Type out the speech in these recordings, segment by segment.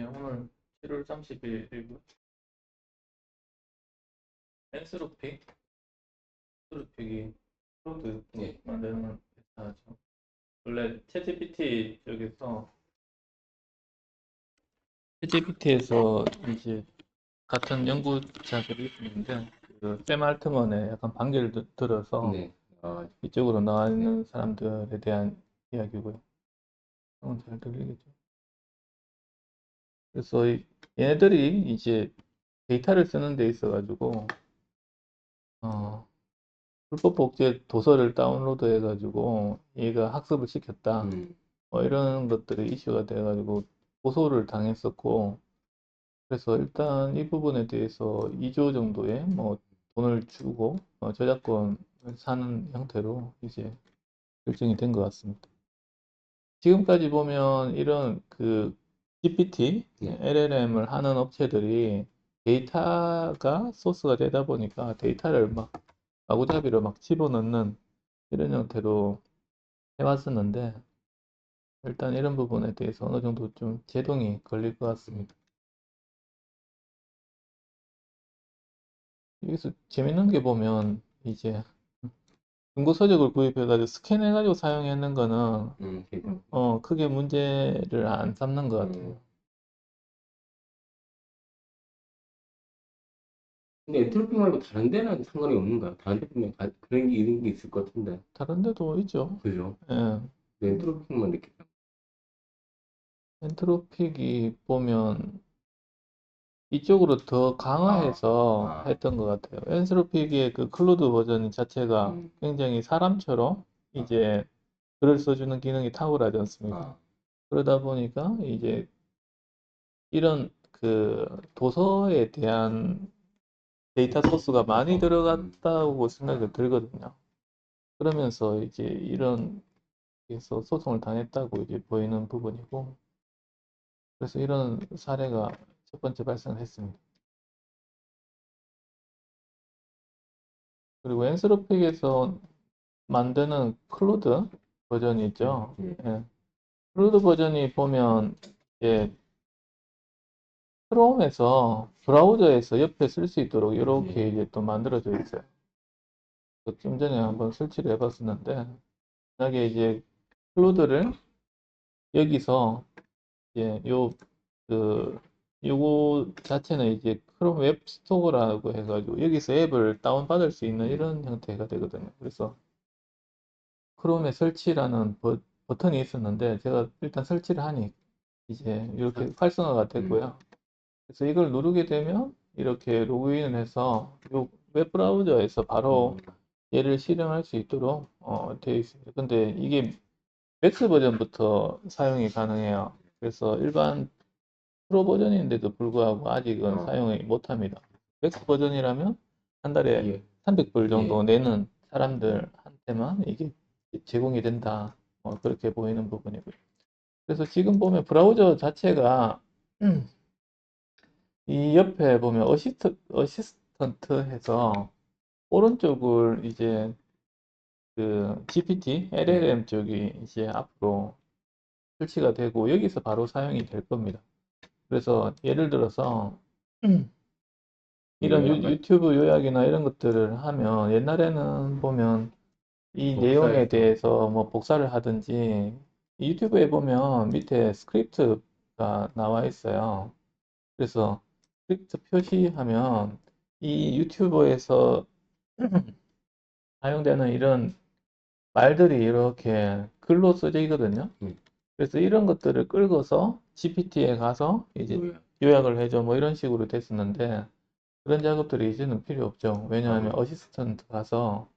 네, 오늘 7월 30일이고 엔스로픽이 코드 네. 만드는 회사죠. 원래 챗GPT에서 이제 같은 연구자들이 있는데 샘 알트먼의 약간 반기를 들어서 네. 아, 이쪽으로 나와 있는 사람들에 대한 이야기고요. 잘 들리겠죠? 그래서 얘네들이 이제 데이터를 쓰는 데 있어가지고 어, 불법 복제 도서를 다운로드 해가지고 얘가 학습을 시켰다. 음, 뭐 이런 것들이 이슈가 돼가지고 고소를 당했었고, 그래서 일단 이 부분에 대해서 2조 정도의 뭐 돈을 주고 저작권을 사는 형태로 이제 결정이 된 것 같습니다. 지금까지 보면 이런 그 GPT, 네. LLM을 하는 업체들이 데이터가 소스가 되다 보니까 데이터를 막 마구잡이로 막 집어넣는 이런 형태로 해왔었는데, 일단 이런 부분에 대해서 어느 정도 좀 제동이 걸릴 것 같습니다. 여기서 재밌는 게 보면 이제 중고 서적을 구입해가지고 스캔해가지고 사용하는 거는 괜찮- 크게 문제를 안 삼는 것 같아요. 근데 엔트로피 말고 다른 데는 상관이 없는가요? 다른 데 보면 그런 게 이런 게 있을 것 같은데. 다른 데도 있죠. 그죠? 예. 근데 엔트로피만 이렇게. 엔트로픽이 보면 이쪽으로 더 강화해서 아, 했던 것 같아요. 엔트로픽의 그 클로드 버전 자체가 음, 굉장히 사람처럼 이제 글을 써주는 기능이 탁월하지 않습니까? 아, 그러다 보니까 이제 이런 그 도서에 대한 데이터 소스가 많이 들어갔다고 생각이 들거든요. 그러면서 이제 이런 에서 소송을 당했다고 이제 보이는 부분이고, 그래서 이런 사례가 첫 번째 발생을 했습니다. 그리고 엔스로픽에서 만드는 클로드 버전이 있죠. 예. 클로드 버전이 보면 이제 크롬에서 브라우저에서 옆에 쓸 수 있도록 이렇게 이제 또 만들어져 있어요. 좀 전에 한번 설치를 해봤었는데, 만약에 이제 클로드를 여기서 이제 그, 요거 자체는 이제 크롬 웹 스토어라고 해가지고 여기서 앱을 다운받을 수 있는 이런 형태가 되거든요. 그래서 크롬에 설치라는 버튼이 있었는데 제가 일단 설치를 하니 이제 이렇게 활성화가 됐고요. 그래서 이걸 누르게 되면 이렇게 로그인을 해서 요 웹 브라우저에서 바로 얘를 실행할 수 있도록 되어 있습니다. 근데 이게 맥스 버전부터 사용이 가능해요. 그래서 일반 프로 버전인데도 불구하고 아직은 사용을 못합니다. 맥스 버전이라면 한 달에 예. 300불 정도 예. 내는 사람들한테만 이게 제공이 된다. 그렇게 보이는 부분이고요. 그래서 지금 보면 브라우저 자체가 이 옆에 보면 어시스턴트 해서 오른쪽을 이제 그 GPT, 네. LLM 쪽이 이제 앞으로 설치가 되고 여기서 바로 사용이 될 겁니다. 그래서 예를 들어서 이런 요약을? 유튜브 요약이나 이런 것들을 하면 옛날에는 보면 이 내용에 복사해서. 대해서 뭐 복사를 하든지 이 유튜브에 보면 밑에 스크립트가 나와 있어요. 그래서 스크립트 표시하면 이 유튜브에서 사용되는 이런 말들이 이렇게 글로 써져 있거든요. 그래서 이런 것들을 끌고서 GPT에 가서 이제 요약. 요약을 해줘 뭐 이런 식으로 됐었는데 그런 작업들이 이제는 필요 없죠. 왜냐하면 아, 어시스턴트 가서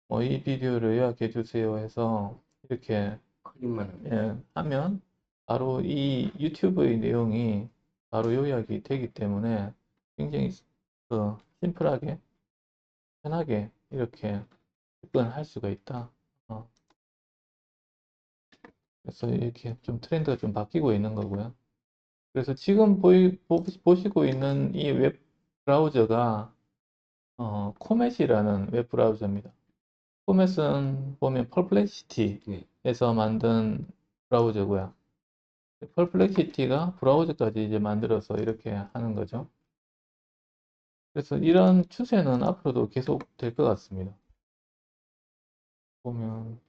뭐 이 비디오를 요약해 주세요 해서 이렇게 클릭만 하면. 하면 바로 이 유튜브의 내용이 바로 요약이 되기 때문에 굉장히 그 심플하게 편하게 이렇게 접근할 수가 있다. 어, 그래서 이렇게 좀 트렌드가 좀 바뀌고 있는 거고요. 그래서 지금 보시고 있는 이 웹 브라우저가 코멧이라는 웹 브라우저입니다. 포맷은 보면 네. 퍼플렉시티에서 만든 브라우저고요. 퍼플렉시티가 브라우저까지 이제 만들어서 이렇게 하는 거죠. 그래서 이런 추세는 앞으로도 계속 될 것 같습니다. 보면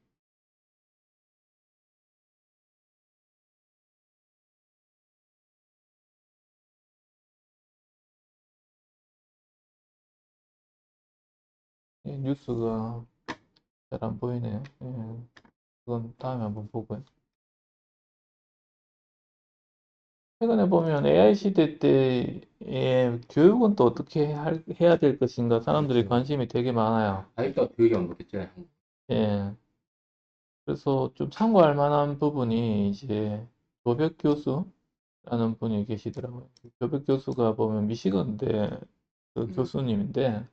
이 뉴스가 잘 안 보이네요. 예, 그건 다음에 한번 보고요. 최근에 보면 AI 시대 때의 교육은 또 어떻게 해야 될 것인가 사람들이 그렇죠. 관심이 되게 많아요. 아직도 교육이 안 바뀌었잖아요. 예. 그래서 좀 참고할 만한 부분이 이제 조백 교수라는 분이 계시더라고요. 조백 교수가 보면 미시건대 그 교수님인데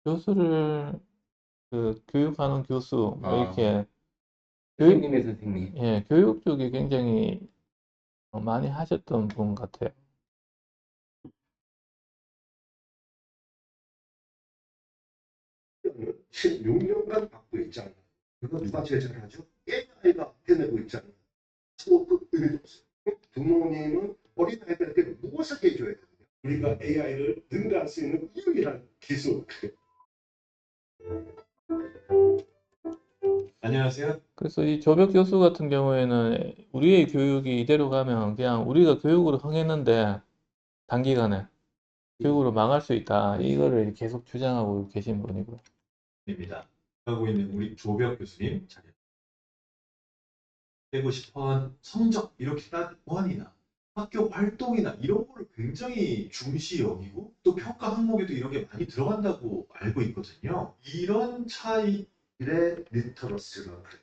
교수를 그 교육하는 교수 뭐 아, 이렇게 교육 선생님의 선생님. 예, 교육 쪽에 굉장히 많이 하셨던 분 같아요. 16년간 받고 있잖아요. 그거 누가 제작하죠? AI가 해내고 있잖아요. 그 의미도 없어요. 부모님은 어린아이들에게 무엇을 해줘야 되느냐? 우리가 AI를 능가할 수 있는 유일한 기술. 안녕하세요. 그래서 이 조백 교수 같은 경우에는 우리의 교육이 이대로 가면 그냥 우리가 교육으로 흥했는데 단기간에 교육으로 망할 수 있다. 이거를 계속 주장하고 계신 분이고요. 입니다. 하고 있는 우리 조벽 교수님 자리. 되고 싶어한 성적 이렇게 따원이나 학교 활동이나 이런 거를 굉장히 중시 여기고 또 평가 항목에도 이런 게 많이 들어간다고 알고 있거든요. 이런 차이 미래 리터러시라고 그래요.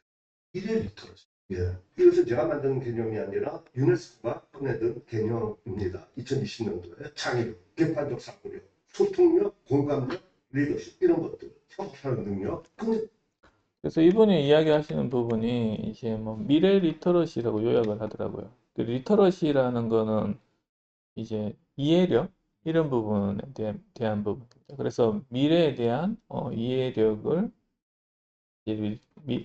일의 리터러시. 예. 이것은 제가 만든 개념이 아니라 유네스코가 꺼내든 개념입니다. 2020년도에 창의력, 객관적 사고력, 소통력, 공감력, 리더십 이런 것들, 협업하는 능력. 근데 그래서 이분이 이야기하시는 부분이 이제 뭐 미래 리터러시라고 요약을 하더라고요. 그 리터러시라는 거는 이제 이해력 이런 부분에 대한 부분입니다. 그래서 미래에 대한 이해력을 이제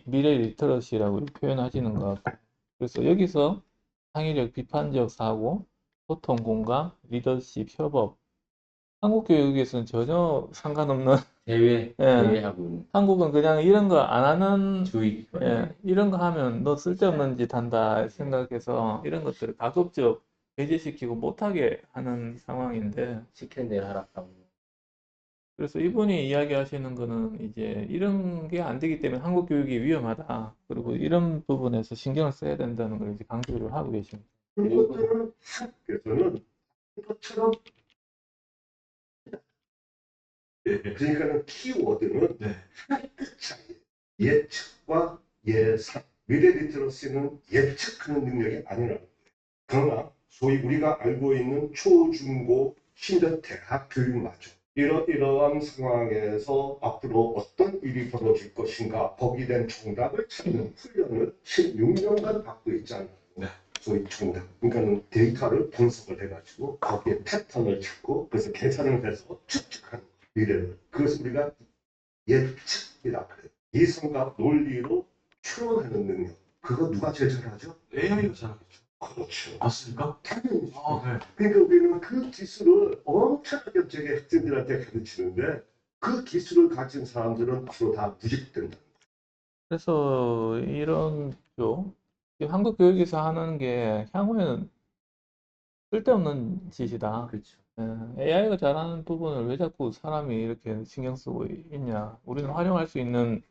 미래 리터러시라고 표현하시는 것 같고, 그래서 여기서 창의력, 비판적 사고, 소통, 공감, 리더십, 협업. 한국 교육에서는 전혀 상관없는 예, 제외하고 한국은 그냥 이런 거 안 하는 주의. 이런 거 하면 너 쓸데없는 짓 한다 생각해서 이런 것들을 가급적 배제시키고 못하게 하는 상황인데, 시키는 대로 하라고. 그래서 이분이 이야기하시는 거는 이제 이런 게 안 되기 때문에 한국 교육이 위험하다. 그리고 이런 부분에서 신경을 써야 된다는 걸 이제 강조를 하고 계십니다. 그런 것들은 학교에서는 것처럼 그러니까는 키워드는 네. 그 차이. 예측과 예상. 미래 리터러시는 예측하는 능력이 아니라는 거예요. 그러나 소위 우리가 알고 있는 초중고 심지어 대학 교육마저 이러한 상황에서 앞으로 어떤 일이 벌어질 것인가 거기에 대한 정답을 찾는 훈련을 16년간 받고 있잖아요. 네. 소위 정답. 그러니까는 데이터를 분석을 해가지고 거기에 패턴을 찾고 그래서 계산을 해서 추측하는 미래를. 그것을 우리가 예측이라 그래요. 이성과 논리로 추론하는 능력. 그거 누가 제일 잘하죠? AI가 잘하겠죠. 그렇죠. 맞습니까? 당연히. 네. 그러니까 우리는 그 기술을 엄청나게 저기 학생들한테 가르치는데 그 기술을 가진 사람들은 앞으로 다 무직된다. 그래서 이런 쪽 지금 한국 교육에서 하는 게 향후에는 쓸데없는 짓이다. 그렇죠. AI가 잘하는 부분을 왜 자꾸 사람이 이렇게 신경 쓰고 있냐. 우리는 활용할 수 있는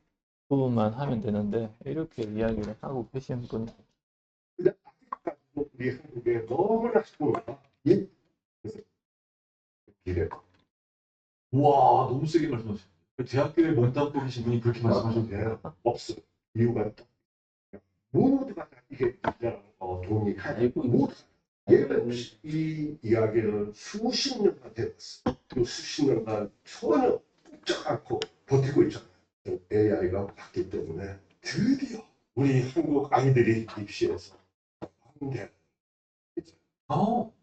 부분만 하면 되는데 이렇게 이야기를 하고 계신 분. 근데 아직까지도 우리 한국에 너무나 학부모가 이 이래. 와, 너무 세게 말씀하셨어요. 대학교에 몸담고 계신 분이 그렇게 말씀하셨는데 없어. 이유가 딱 모두가 다 이게 동의하고 알고 있는 모두 예외 없이 이 이야기를 수십 년간 해왔어. 그 수십 년간 전혀 꼼짝 않고 버티고 있잖아요. AI가 왔기 때문에 드디어 우리 한국 아이들이 입시에서 한대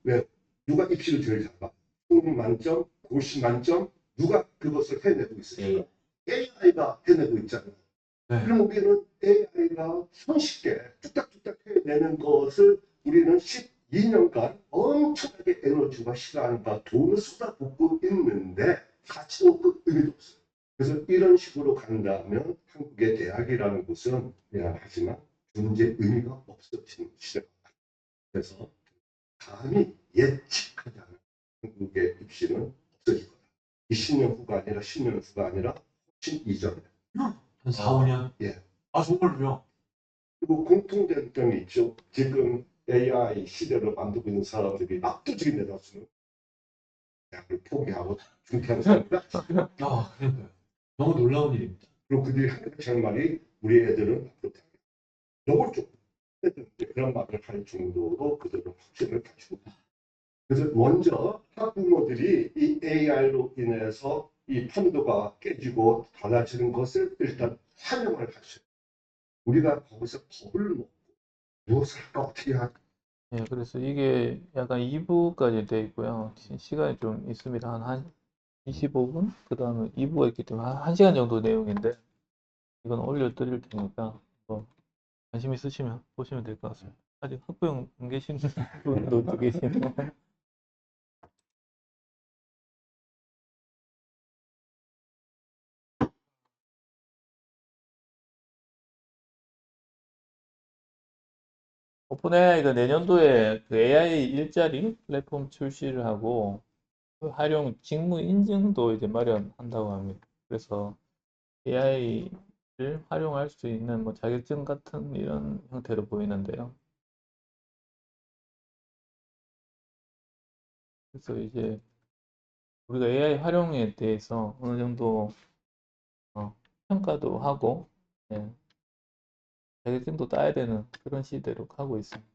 왜 누가 입시를 제일 잘봐? 100 만점, 90 만점 누가 그것을 해내고 있어요? AI가 해내고 있잖아요. 네. 그럼 우리는 AI가 손쉽게 뚝딱뚝딱 해내는 것을 우리는 12년간 엄청나게 에너지와 시간과 돈을 쏟아붓고 있는데 가치도 없고 의미도 없어요. 그래서 이런 식으로 간다면 한국의 대학이라는 곳은 미안하지만 존재 의미가 없어지는 시대가 옵니다. 그래서 감히 예측하지 않은 한국의 입시는 없어질 거다. 이 10년 후가 아니라 10년 후가 아니라 훨씬 이전에. 한 4, 5년? 예. 아, 정말로요? 그리고 공통된 점이 있죠. 지금 AI 시대를 만들고 있는 사람들이 압도적인 대다수는 대학을 포기하고 중퇴하는 사람들. 아, 그러니까요. 너무 놀라운 일입니다. 그리고 그들이 하는 말이 우리 애들은 앞으로 대학에 노골적 그런 말을 할 정도로 그들은 확신을 가지고 있다. 그래서 먼저 학부모들이 이 AI로 인해서 이 펀드가 깨지고 달라지는 것을 일단 환영을 하셔요. 우리가 거기서 겁을 먹고 무엇을 할까 어떻게 할까. 예, 그래서 이게 약간 2부까지 돼 있고요. 시간이 좀 있습니다. 한 25분? 그 다음에 2부가 있기 때문에 한 1시간 정도 내용인데, 이건 올려드릴 테니까, 뭐, 관심 있으시면 보시면 될 것 같습니다. 아직 학부형 안 계신 분도 또 계시네요. 오픈AI가 내년도에 그 AI 일자리 플랫폼 출시를 하고, 그 활용 직무 인증도 이제 마련한다고 합니다. 그래서 AI를 활용할 수 있는 뭐 자격증 같은 이런 형태로 보이는데요. 그래서 이제 우리가 AI 활용에 대해서 어느 정도 평가도 하고, 예, 자격증도 따야 되는 그런 시대로 가고 있습니다.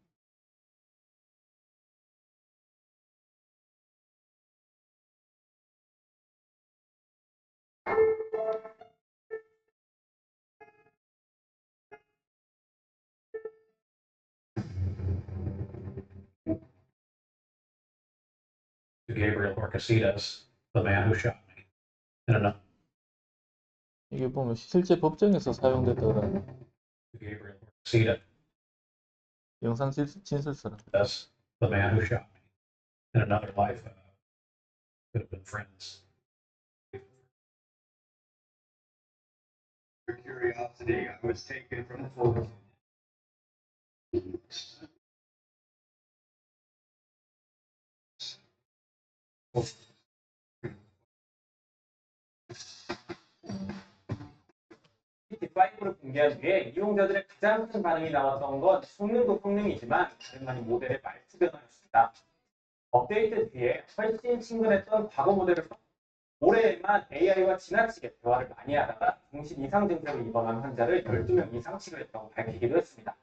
to Gabriel Orcasitas, the man who shot me. In another, 이게 보면 실제 법정에서 사용되더라는 to Gabriel Orcasitas, 영상 진술서랍니다. the man who shot me. In another life, could have been friends. For curiosity, I was taken from the photo. GPT-5를 공개한 뒤에 이용자들의 가장 큰 반응이 나왔던 건 성능도 성능이지만 다름아닌 모델의 말투 변화였습니다. 업데이트 뒤에 훨씬 친근했던 과거 모델을 올해에만 AI와 지나치게 대화를 많이 하다가 정신 이상 증세를 입원한 환자를 12명 이상 치료했다고 밝히기도 했습니다.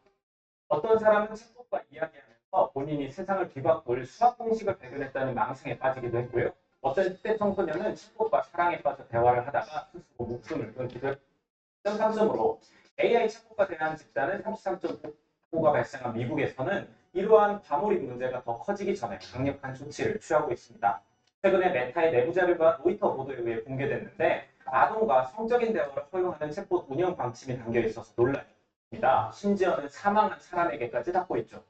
어떤 사람은 챗봇과 이야기하면서 본인이 세상을 뒤바꿀 수학 공식을 발견했다는 망상에 빠지기도 했고요. 어떤 10대 청소년은 챗봇과 사랑에 빠져 대화를 하다가 스스로 목숨을 끊기도 했고, 3점으로 AI 챗봇과 대한 집단은 33.5%가 발생한 미국에서는 이러한 과몰입 문제가 더 커지기 전에 강력한 조치를 취하고 있습니다. 최근에 메타의 내부 자료가 로이터 보도에 의해 공개됐는데 아동과 성적인 대화를 허용하는 챗봇 운영 방침이 담겨 있어서 논란입니다. 심지어는 사망한 사람에게까지 닿고 있죠.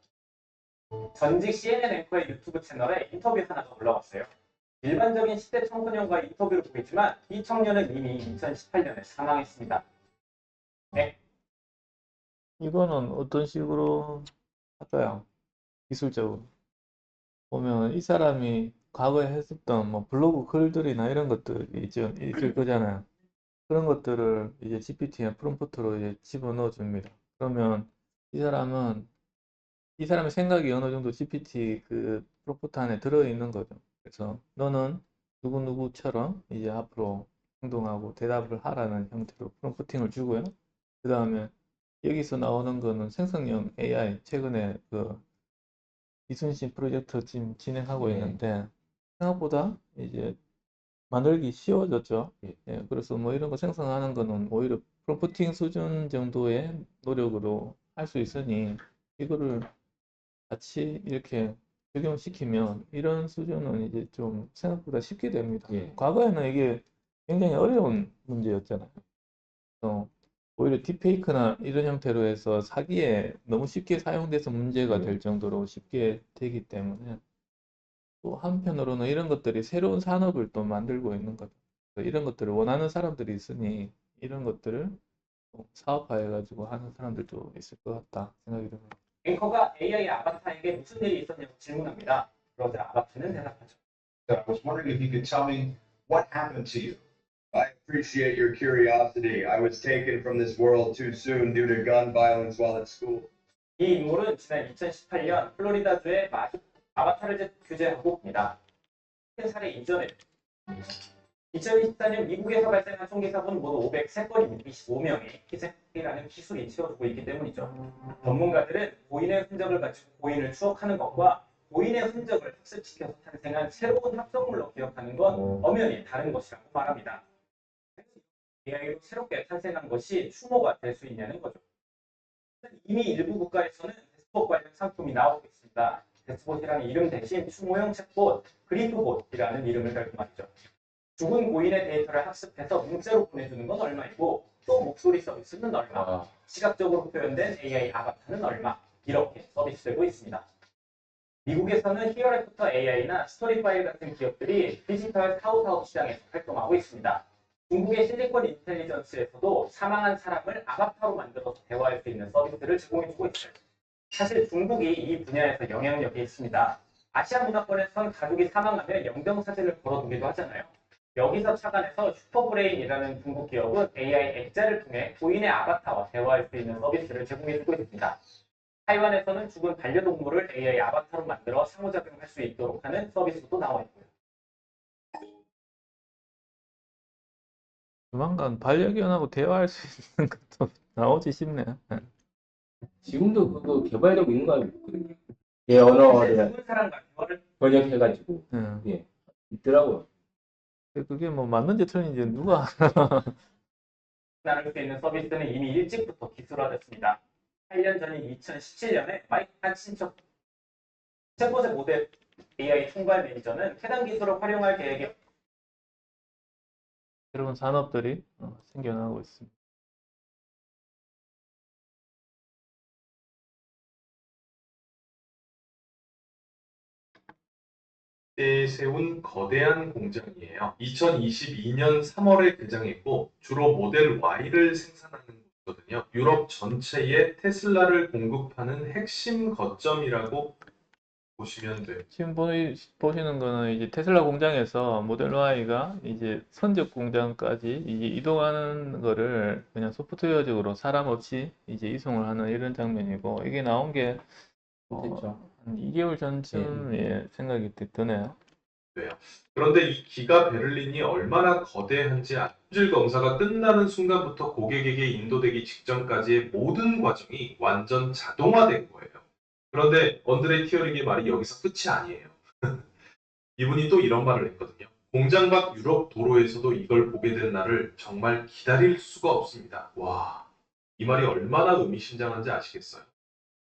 전직 CNN 앵커의 유튜브 채널에 인터뷰 하나가 올라왔어요. 일반적인 10대 청소년과의 인터뷰를 보이지만 이 청년은 이미 2018년에 사망했습니다. 네. 이거는 어떤 식으로 할까요? 기술적으로 보면 이 사람이 과거에 했었던 뭐 블로그 글들이나 이런 것들이 있을 거잖아요. 그런 것들을 이제 GPT에 프롬프트로 이제 집어넣어 줍니다. 그러면 이 사람의 생각이 어느 정도 GPT 그 프롬프트 안에 들어 있는 거죠. 그래서 너는 누구누구처럼 이제 앞으로 행동하고 대답을 하라는 형태로 프롬프팅을 주고요. 그 다음에 여기서 나오는 거는 생성형 AI, 최근에 그 이순신 프로젝트 지금 진행하고 있는데 생각보다 이제 만들기 쉬워졌죠. 예, 그래서 뭐 이런 거 생성하는 거는 오히려 프롬프팅 수준 정도의 노력으로 할 수 있으니 이거를 같이 이렇게 적용시키면 이런 수준은 이제 좀 생각보다 쉽게 됩니다. 예. 과거에는 이게 굉장히 어려운 문제였잖아요. 오히려 딥페이크나 이런 형태로 해서 사기에 너무 쉽게 사용돼서 문제가 될 정도로 쉽게 되기 때문에 또 한편으로는 이런 것들이 새로운 산업을 또 만들고 있는 거죠. 이런 것들을 원하는 사람들이 있으니 이런 것들을 또 사업화해가지고 하는 사람들도 있을 것 같다 생각이 듭니다. 앵커가 AI 아바타에게 무슨 일이 있었냐고 질문합니다. 그러자 아바타는 대답하죠. So I was wondering if you could tell me what happened to you. I appreciate your curiosity. I was taken from this world too soon due to gun violence while at school. 이 인물은 지난 2018년 플로리다주의 아바타를 규제하고 있습니다. 살해 이전에 2024년 미국에서 발생한 총기 사고는 모두 503건이 25명이 희생이라는 기술이 채워주고 있기 때문이죠. 전문가들은 고인의 흔적을 가지고 고인을 추억하는 것과 고인의 흔적을 학습시켜서 탄생한 새로운 합성물로 기억하는 건 엄연히 다른 것이라고 말합니다. AI로 새롭게 탄생한 것이 추모가 될 수 있냐는 거죠. 이미 일부 국가에서는 데스봇 관련 상품이 나오고 있습니다. 데스봇이라는 이름 대신 추모용 챗봇, 그리프봇이라는 이름을 달고 말이죠. 죽은 고인의 데이터를 학습해서 문자로 보내주는 건 얼마이고 또 목소리 서비스는 얼마, 시각적으로 표현된 AI 아바타는 얼마, 이렇게 서비스되고 있습니다. 미국에서는 히어래프터 AI나 스토리파일 같은 기업들이 디지털 타우타우 시장에서 활동하고 있습니다. 중국의 실리콘 인텔리전스에서도 사망한 사람을 아바타로 만들어서 대화할 수 있는 서비스를 제공해주고 있어요. 사실 중국이 이 분야에서 영향력이 있습니다. 아시아 문화권에선 가족이 사망하면 영정사진을 걸어두기도 하잖아요. 여기서 착안해서 슈퍼브레인이라는 중국 기업은 AI 액자를 통해 고인의 아바타와 대화할 수 있는 서비스를 제공해주고 있습니다. 타이완에서는 죽은 반려동물을 AI 아바타로 만들어 상호작용할 수 있도록 하는 서비스도 나와 있고요. 조만간 반려견하고 대화할 수 있는 것도 나오지 싶네. 지금도 그거 개발되고 있는 거 알고 있거든요. 예, 언어를 죽은 사람과 대화를 번역해가지고 예. 있더라고요. 그게 뭐 맞는지 틀린지 누가 나눌 수 있는 서비스는 이미 일찍부터 기술화됐습니다. 8년 전인 2017년에 마이크한 친척 챗봇의 모델 AI 총괄 매니저는 해당 기술을 활용할 계획이 새로운 산업들이 생겨나고 있습니다. 때 세운 거대한 공장이에요. 2022년 3월에 개장했고 주로 모델 Y를 생산하는 곳이거든요. 유럽 전체에 테슬라를 공급하는 핵심 거점이라고 보시면 돼요. 지금 보시는 거는 이제 테슬라 공장에서 모델 Y가 이제 선적 공장까지 이제 이동하는 거를 그냥 소프트웨어적으로 사람 없이 이제 이송을 하는 이런 장면이고 이게 나온 게 그렇죠. 한 2개월 전쯤에 생각이 드네요. 그런데 이 기가 베를린이 얼마나 거대한지 품질 검사가 끝나는 순간부터 고객에게 인도되기 직전까지의 모든 과정이 완전 자동화된 거예요. 그런데 언드레 티어링의 말이 여기서 끝이 아니에요. 이분이 또 이런 말을 했거든요. 공장 밖 유럽 도로에서도 이걸 보게 된 날을 정말 기다릴 수가 없습니다. 와, 이 말이 얼마나 의미심장한지 아시겠어요?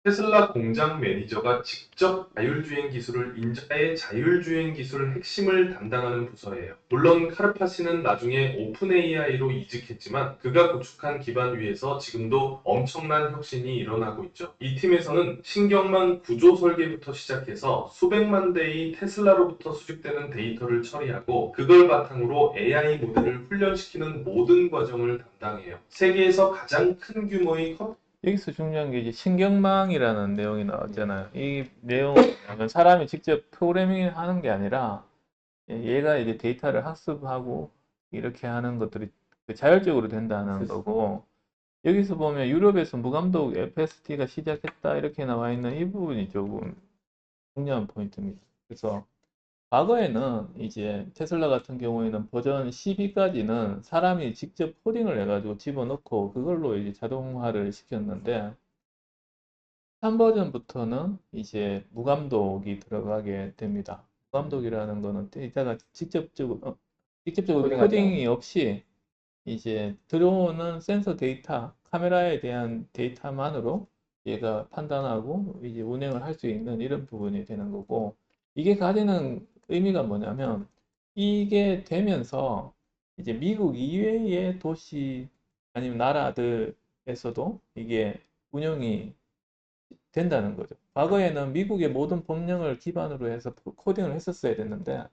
테슬라 공장 매니저가 직접 자율주행 기술을 인자의 자율주행 기술 핵심을 담당하는 부서예요. 물론 카르파시는 나중에 오픈 AI로 이직했지만 그가 구축한 기반 위에서 지금도 엄청난 혁신이 일어나고 있죠. 이 팀에서는 신경망 구조 설계부터 시작해서 수백만 대의 테슬라로부터 수집되는 데이터를 처리하고 그걸 바탕으로 AI 모델을 훈련시키는 모든 과정을 담당해요. 세계에서 가장 큰 규모의 여기서 중요한 게 이제 신경망이라는 내용이 나왔잖아요. 이 내용은 사람이 직접 프로그래밍을 하는 게 아니라 얘가 이제 데이터를 학습하고 이렇게 하는 것들이 자율적으로 된다는 거고 여기서 보면 유럽에서 무감독 FSD가 시작했다 이렇게 나와 있는 이 부분이 조금 중요한 포인트입니다. 그래서 과거에는 이제 테슬라 같은 경우에는 버전 12까지는 사람이 직접 코딩을 해가지고 집어넣고 그걸로 이제 자동화를 시켰는데 3버전부터는 이제 무감독이 들어가게 됩니다. 무감독이라는 거는 데이터가 직접적으로 코딩이 없이 이제 들어오는 센서 데이터, 카메라에 대한 데이터만으로 얘가 판단하고 이제 운행을 할 수 있는 이런 부분이 되는 거고 이게 가지는 의미가 뭐냐면 이게 되면서 이제 미국 이외의 도시 아니면 나라들에서도 이게 운영이 된다는 거죠. 과거에는 미국의 모든 법령을 기반으로 해서 코딩을 했었어야 됐는데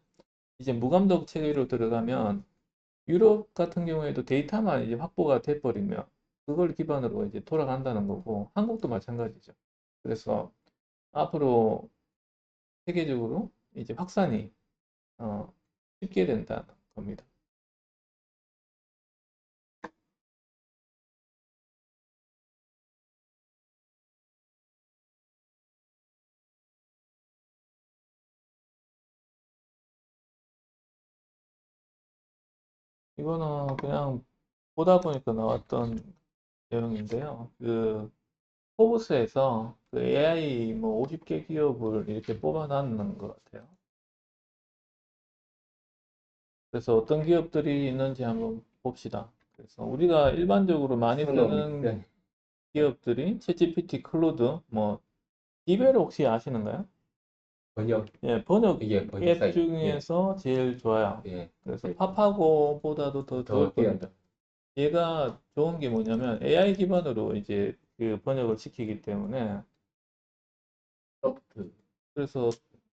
이제 무감독 체계로 들어가면 유럽 같은 경우에도 데이터만 이제 확보가 돼버리면 그걸 기반으로 이제 돌아간다는 거고 한국도 마찬가지죠. 그래서 앞으로 세계적으로 이제 확산이 쉽게 된다는 겁니다. 이거는 그냥 보다 보니까 나왔던 내용인데요. 그 포브스에서 그 AI 뭐 50개 기업을 이렇게 뽑아놨는 것 같아요. 그래서 어떤 기업들이 있는지 한번 봅시다. 그래서 우리가 일반적으로 많이 쓰는 네. 기업들이 챗GPT, 클로드, 뭐 디벨 혹시 아시는가요? 번역, 예, 번역 이게 번역 앱 사이트. 중에서 제일 좋아요. 예. 그래서 파파고보다도 더 좋을 더 뛰어난. 겁니다. 얘가 좋은 게 뭐냐면 AI 기반으로 이제 그 번역을 시키기 때문에 소프트. 그래서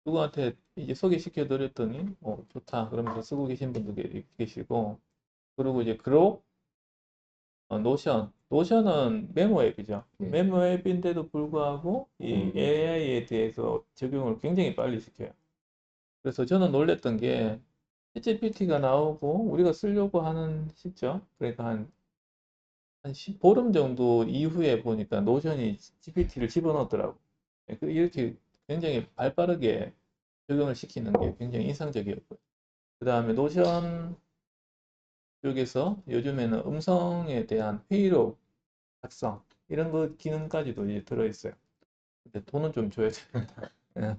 누구한테 이제 소개시켜 드렸더니 좋다 그러면서 쓰고 계신 분도 계시고 그리고 이제 그록 노션은 메모 앱이죠. 네. 메모 앱인데도 불구하고 이 AI에 대해서 적용을 굉장히 빨리 시켜요. 그래서 저는 놀랬던 게 ChatGPT가 나오고 우리가 쓰려고 하는 시점, 그러니까 한 10보름 정도 이후에 보니까 노션이 GPT를 집어넣더라고. 이렇게 굉장히 발빠르게 적용을 시키는 게 굉장히 인상적이었고요. 그 다음에 노션 쪽에서 요즘에는 음성에 대한 회의록 작성 이런 거 기능까지도 이제 들어있어요. 근데 돈은 좀 줘야 돼요. 예.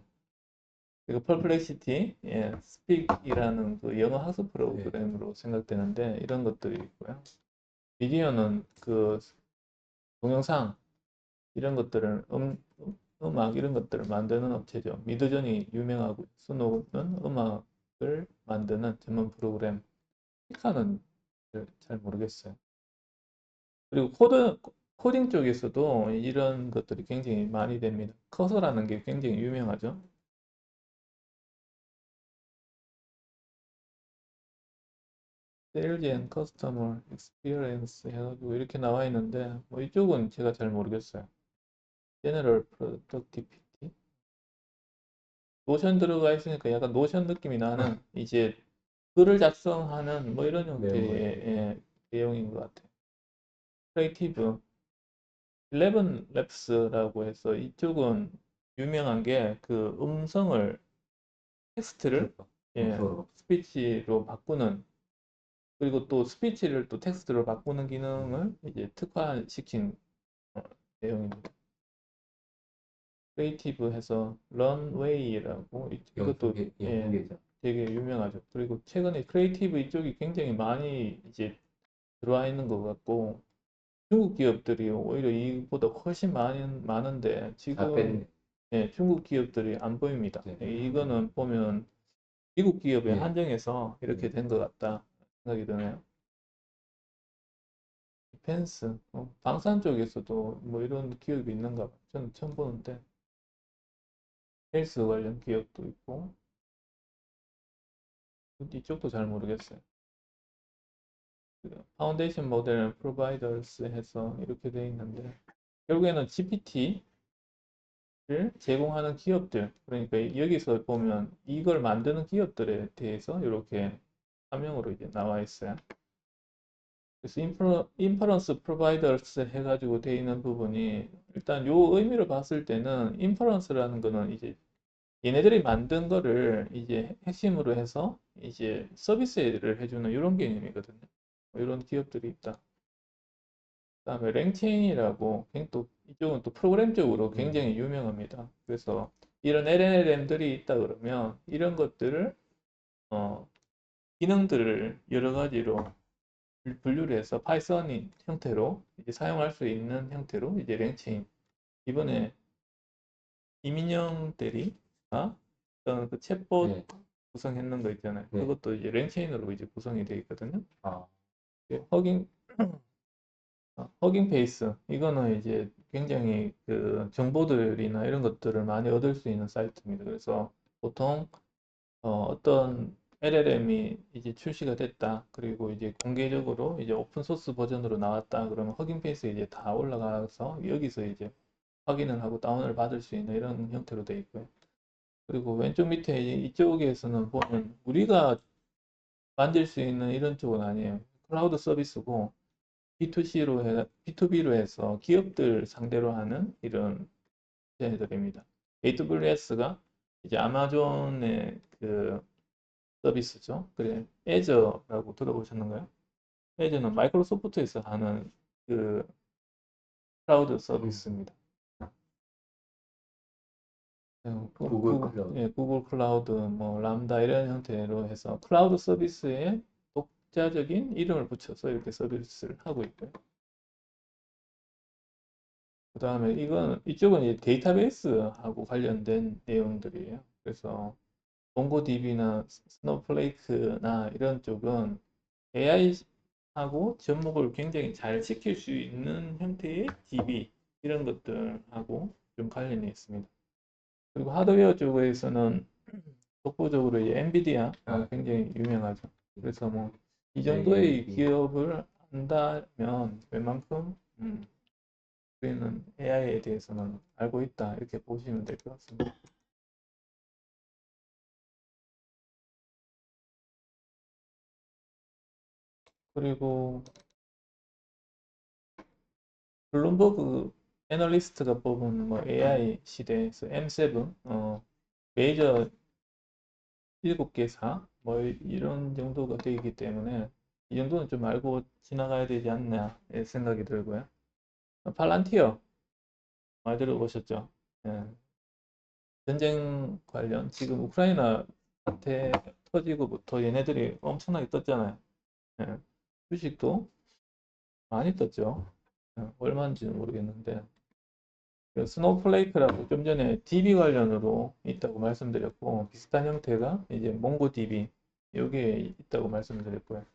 그리고 퍼플렉시티, 예, 스픽이라는 그 영어 학습 프로그램으로 생각되는데 이런 것들이 있고요. 미디어는 그 동영상 이런 것들을 음악 이런 것들을 만드는 업체죠. 미드전이 유명하고 스노우는 음악을 만드는 전문 프로그램. 피카는 잘 모르겠어요. 그리고 코딩 쪽에서도 이런 것들이 굉장히 많이 됩니다. 커서라는 게 굉장히 유명하죠. Sales and Customer Experience 해가지고 이렇게 나와 있는데 뭐 이쪽은 제가 잘 모르겠어요. General Productivity 노션 들어가 있으니까 약간 노션 느낌이 나는 이제 글을 작성하는 뭐 이런 형태의 예, 내용인 것 같아요. 크리에이티브 11 랩스라고 해서 이쪽은 유명한 게 그 음성을 텍스트를 예, 스피치로 바꾸는 그리고 또 스피치를 또 텍스트로 바꾸는 기능을 이제 특화시킨 내용입니다. 크리에이티브 해서 런웨이라고 이것도 예, 되게 유명하죠. 그리고 최근에 크리에이티브 이쪽이 굉장히 많이 이제 들어와 있는 것 같고 중국 기업들이 오히려 이보다 훨씬 많은데 지금 예, 중국 기업들이 안 보입니다. 이거는 보면 미국 기업에 한정해서 이렇게 된 것 같다 생각이 드네요. 디펜스, 방산 쪽에서도 뭐 이런 기업이 있는가 봐. 저는 처음 보는데 헬스 관련 기업도 있고 이쪽도 잘 모르겠어요. 파운데이션 모델 프로바이더스 해서 이렇게 돼 있는데 결국에는 GPT를 제공하는 기업들 그러니까 여기서 보면 이걸 만드는 기업들에 대해서 이렇게 화면으로 이제 나와 있어요. 그래서 인퍼런스 프로바이더스 해가지고 돼 있는 부분이 일단 요 의미를 봤을 때는 인퍼런스라는 거는 이제 얘네들이 만든 거를 이제 핵심으로 해서 이제 서비스를 해주는 이런 개념이거든요. 이런 기업들이 있다. 그다음에 랭체인이라고 또 이쪽은 또 프로그램 쪽으로 굉장히 유명합니다. 그래서 이런 LLM들이 있다 그러면 이런 것들을 기능들을 여러 가지로 분류를 해서 파이썬 형태로 이제 사용할 수 있는 형태로 이제 랭체인 이번에 이민영 대리가 어떤 그 챗봇 구성했는 거 있잖아요. 그것도 이제 랭체인으로 이제 구성이 되어 있거든요. 허깅 허깅 페이스 이거는 이제 굉장히 그 정보들이나 이런 것들을 많이 얻을 수 있는 사이트입니다. 그래서 보통 어떤 LLM이 이제 출시가 됐다. 그리고 이제 공개적으로 이제 오픈 소스 버전으로 나왔다. 그러면 허깅 페이스에 이제 다 올라가서 여기서 이제 확인을 하고 다운을 받을 수 있는 이런 형태로 되어 있고요. 그리고 왼쪽 밑에 이쪽에서는 보면 우리가 만들 수 있는 이런 쪽은 아니에요. 클라우드 서비스고 B2B로 해서 기업들 상대로 하는 이런 제들입니다. AWS가 이제 아마존의 그 서비스죠. 그래, 애저라고 들어보셨는가요? 애저는 마이크로소프트에서 하는 그 클라우드 서비스입니다. 구글 클라우드. 예, 구글 클라우드, 뭐 람다 이런 형태로 해서 클라우드 서비스에 독자적인 이름을 붙여서 이렇게 서비스를 하고 있고요. 그 다음에 이쪽은 이제 데이터베이스하고 관련된 내용들이에요. 그래서 몽고DB나 스노우플레이크나 이런 쪽은 AI하고 접목을 굉장히 잘 시킬 수 있는 형태의 DB 이런 것들하고 좀 관련이 있습니다. 그리고 하드웨어 쪽에서는 독보적으로 이 엔비디아 굉장히 유명하죠. 그래서 뭐 이 정도의 기업을 한다면 웬만큼 우리는 AI에 대해서는 알고 있다 이렇게 보시면 될 것 같습니다. 그리고 블룸버그 애널리스트가 뽑은 뭐 AI 시대에서 M7 메이저 7개사 뭐 이런 정도가 되기 때문에 이 정도는 좀 알고 지나가야 되지 않나 생각이 들고요. 팔란티어 많이 들어보셨죠? 예. 전쟁 관련 지금 우크라이나 사태 터지고부터 얘네들이 엄청나게 떴잖아요. 예. 주식도 많이 떴죠. 예. 얼마인지는 모르겠는데 그 스노우플레이크라고 좀 전에 DB 관련으로 있다고 말씀드렸고 비슷한 형태가 이제 몽고DB 여기에 있다고 말씀드렸고요.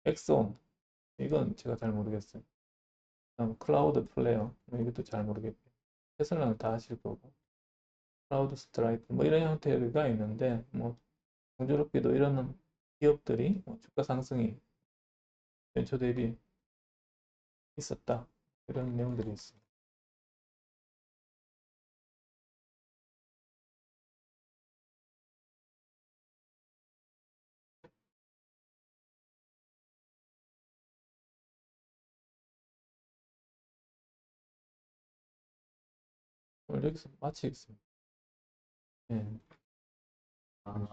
엑소온 이건 제가 잘 모르겠어요. 그다음 클라우드 플레이어 이것도 잘 모르겠고 테슬라는 다 하실 거고 클라우드 스트라이크 뭐 이런 형태가 있는데 뭐 공교롭게도 이런 기업들이 뭐 주가 상승이 연초 대비 있었다 이런 내용들이 있습니다. 오늘 여기서 마치겠습니다. 네. 아,